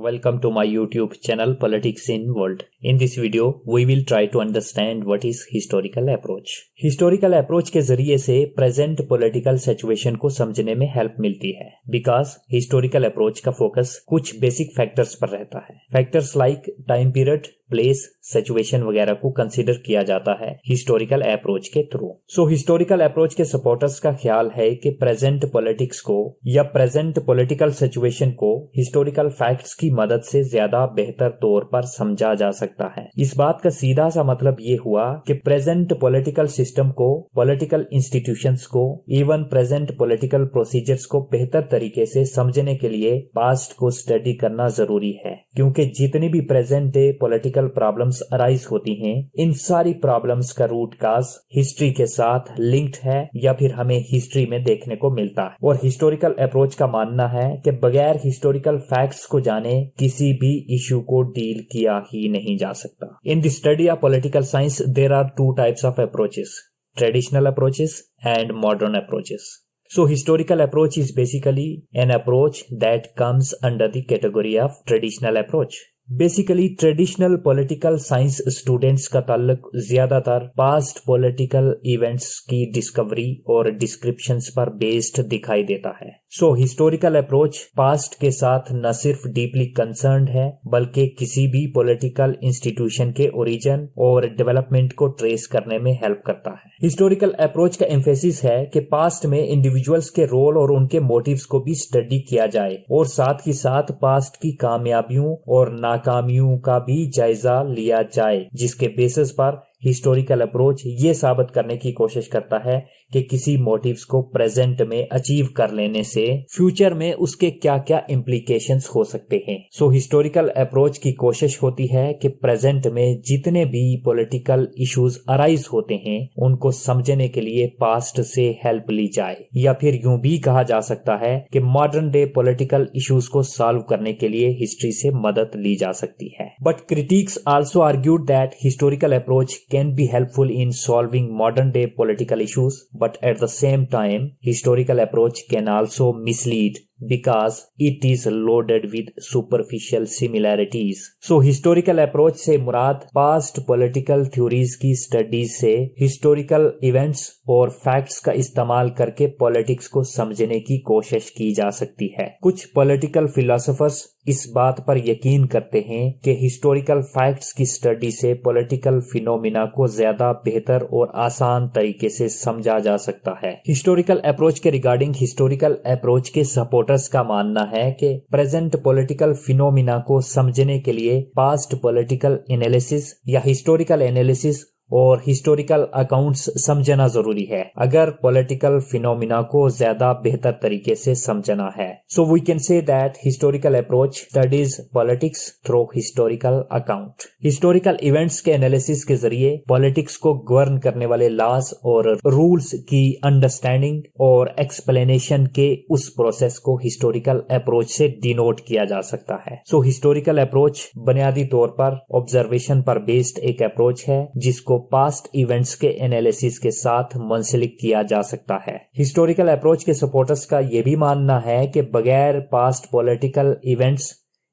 Welcome to my YouTube channel Politics in World. In this video, we will try to understand what is historical approach. Historical approach के जरिए से present political situation को समझने में help मिलती है because historical approach का focus कुछ basic factors पर रहता है. Factors like time period, place, situation वगैरह को कंसीडर किया जाता है हिस्टोरिकल अप्रोच के थ्रू. सो हिस्टोरिकल अप्रोच के सपोर्टर्स का ख्याल है कि प्रेजेंट पॉलिटिक्स को या प्रेजेंट पॉलिटिकल सिचुएशन को हिस्टोरिकल फैक्ट्स की मदद से ज्यादा बेहतर तौर पर समझा जा सकता है. इस बात का सीधा सा मतलब ये हुआ कि प्रेजेंट पॉलिटिकल सिस्टम को, पॉलिटिकल इंस्टीट्यूशंस को, इवन प्रेजेंट पॉलिटिकल प्रोसीजर्स को बेहतर तरीके से समझने के लिए पास्ट को स्टडी करना जरूरी है, क्योंकि जितनी भी present day political problems arise होती हैं, इन सारी प्रॉब्लम्स का रूट काज हिस्ट्री के साथ लिंक्ड है या फिर हमें हिस्ट्री में देखने को मिलता है. और हिस्टोरिकल अप्रोच का मानना है कि बगैर हिस्टोरिकल फैक्ट्स को जाने किसी भी इशू को डील किया ही नहीं जा सकता. In the study of political science there are two types of approaches, traditional approaches and modern approaches. So historical approach is basically an approach that comes under the category of traditional approach. Basically traditional political science students का ताल्लुक ज्यादातर past political events की discovery और descriptions पर based दिखाई देता है. So historical approach past के साथ न सिर्फ डीपली कंसर्न्ड है, बल्कि किसी भी पॉलिटिकल इंस्टीट्यूशन के ओरिजिन और डेवलपमेंट को ट्रेस करने में हेल्प करता है. हिस्टोरिकल अप्रोच का एम्फेसिस है कि पास्ट में इंडिविजुअल्स के रोल और उनके मोटिव्स को भी स्टडी किया जाए और साथ ही साथ पास्ट की कामयाबियों और नाकामियों का भी जायजा लिया जाए, जिसके बेसिस पर हिस्टोरिकल अप्रोच ये साबित करने की कोशिश करता है कि किसी मोटिव्स को प्रेजेंट में अचीव कर लेने से फ्यूचर में उसके क्या क्या इम्प्लीकेशंस हो सकते हैं. सो हिस्टोरिकल अप्रोच की कोशिश होती है कि प्रेजेंट में जितने भी पॉलिटिकल इश्यूज अराइज होते हैं उनको समझने के लिए पास्ट से हेल्प ली जाए, या फिर यूं भी कहा जा सकता है कि मॉडर्न डे पॉलिटिकल इश्यूज को सॉल्व करने के लिए हिस्ट्री से मदद ली जा सकती है. But critics also argued that historical approach can be helpful in solving modern day political issues, but at the same time, historical approach can also mislead because it is loaded with superficial similarities. So historical approach से मुराद past political theories की studies से historical events और facts का इस्तेमाल करके politics को समझने की कोशिश की जा सकती है. कुछ political philosophers इस बात पर यकीन करते हैं कि हिस्टोरिकल फैक्ट्स की स्टडी से पॉलिटिकल फिनोमिना को ज्यादा बेहतर और आसान तरीके से समझा जा सकता है. हिस्टोरिकल अप्रोच के रिगार्डिंग हिस्टोरिकल अप्रोच के सपोर्टर्स का मानना है कि प्रेजेंट पॉलिटिकल फिनोमिना को समझने के लिए पास्ट पॉलिटिकल एनालिसिस या हिस्टोरिकल एनालिसिस और हिस्टोरिकल अकाउंट्स समझना जरूरी है अगर पॉलिटिकल फिनोमिना को ज्यादा बेहतर तरीके से समझना है. So we can say that historical approach studies politics through historical account. Historical events के एनालिसिस के जरिए पॉलिटिक्स को गवर्न करने वाले लॉज और रूल्स की अंडरस्टैंडिंग और एक्सप्लेनेशन के उस प्रोसेस को हिस्टोरिकल अप्रोच से डिनोट किया जा सकता है. सो हिस्टोरिकल अप्रोच बुनियादी तौर पर ऑब्जर्वेशन पर बेस्ड एक अप्रोच है जिसको पास्ट इवेंट्स के एनालिसिस के साथ मुंसलिक किया जा सकता है. हिस्टोरिकल अप्रोच के सपोर्टर्स का यह भी मानना है कि बगैर पास्ट पॉलिटिकल इवेंट्स,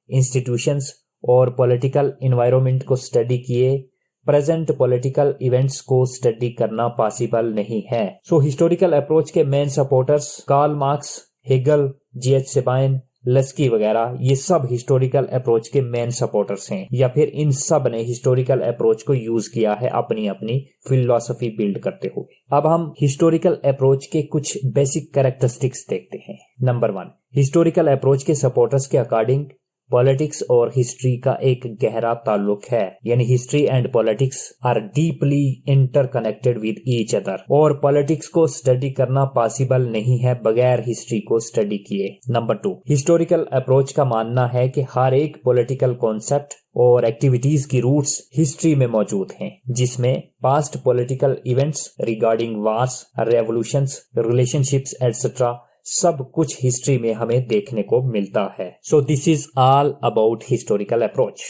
इंस्टीट्यूशंस और पॉलिटिकल एनवायरनमेंट को स्टडी किए प्रेजेंट पॉलिटिकल इवेंट्स को स्टडी करना पॉसिबल नहीं है. सो हिस्टोरिकल अप्रोच के main supporters Karl Marx, Hegel, G.H. Sabine, Laski वगैरह ये सब हिस्टोरिकल अप्रोच के मेन सपोर्टर्स हैं, या फिर इन सब ने हिस्टोरिकल अप्रोच को यूज किया है अपनी अपनी फिलॉसफी बिल्ड करते हुए. अब हम हिस्टोरिकल अप्रोच के कुछ बेसिक कैरेक्टरिस्टिक्स देखते हैं. नंबर 1, हिस्टोरिकल अप्रोच के सपोर्टर्स के अकॉर्डिंग पॉलिटिक्स और हिस्ट्री का एक गहरा ताल्लुक है, यानी history and politics are deeply interconnected with each other, और पॉलिटिक्स को स्टडी करना पॉसिबल नहीं है बगैर हिस्ट्री को स्टडी किए. नंबर 2, हिस्टोरिकल अप्रोच का मानना है कि हर एक पॉलिटिकल कॉन्सेप्ट और एक्टिविटीज की रूट्स हिस्ट्री में मौजूद हैं, जिसमें past political events regarding wars, revolutions, relationships etcetera सब कुछ हिस्ट्री में हमें देखने को मिलता है. So this is all about historical approach.